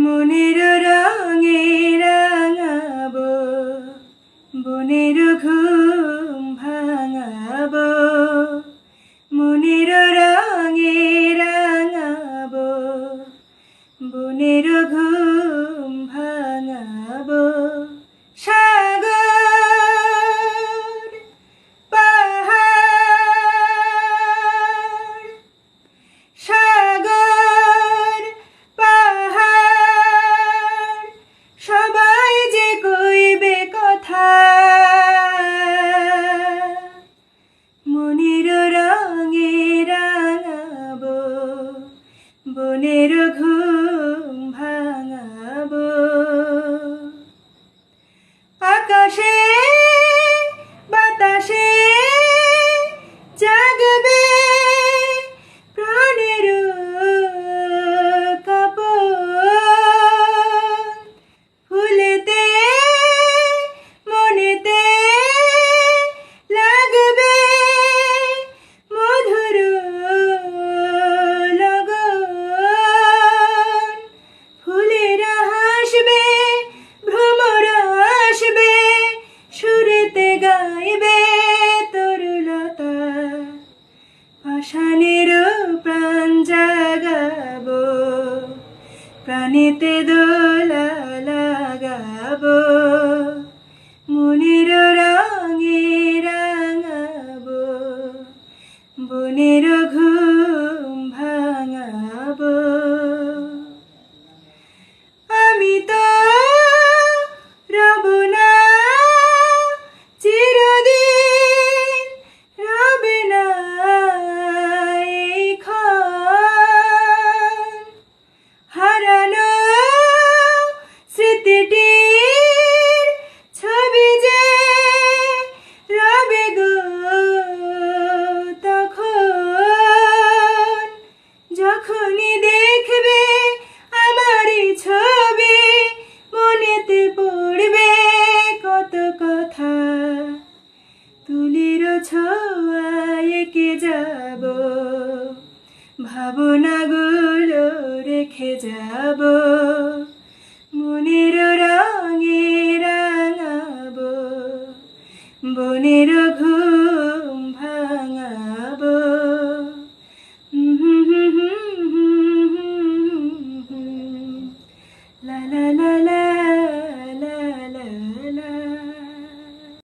মনের রঙে রাঙাবো, বনের ঘুম ভাঙাবো। মনের রঙে রাঙাবো, বনের ঘুম ভাঙাবো। সাগর পাহাড়, সাগর পাহাড়, সবাই যে কইবে কথা। মনের রঙে রাঙাবো, বনের ঘুম ভাঙাবো। আকাশে বাতাসে জাগবে প্রাণের কাঁপন। ফুলেতে মনেতে লাগবে মধুর লগন। ফুলেরা হাসবে, ভ্রমরা আসবে, সুরেতে গাইবে তরুলতা। পাষাণের প্রাণ জাগাবো, প্রাণেতে দোলা লাগাবো। মনের রঙে রাঙাবো, বনের ঘুম ভাঙাবো। আমি তো রব না চিরদিন, রবে না এই ক্ষণ। হারানো স্মৃতিটির ছবি যে রবে গো তখন। যখনই দেখবে আমারই ছবি, মনেতে পড়বে কত কথা। তুলির ছোঁয়ায় এঁকে যাব, ভাবনাগুলো রেখে যাব।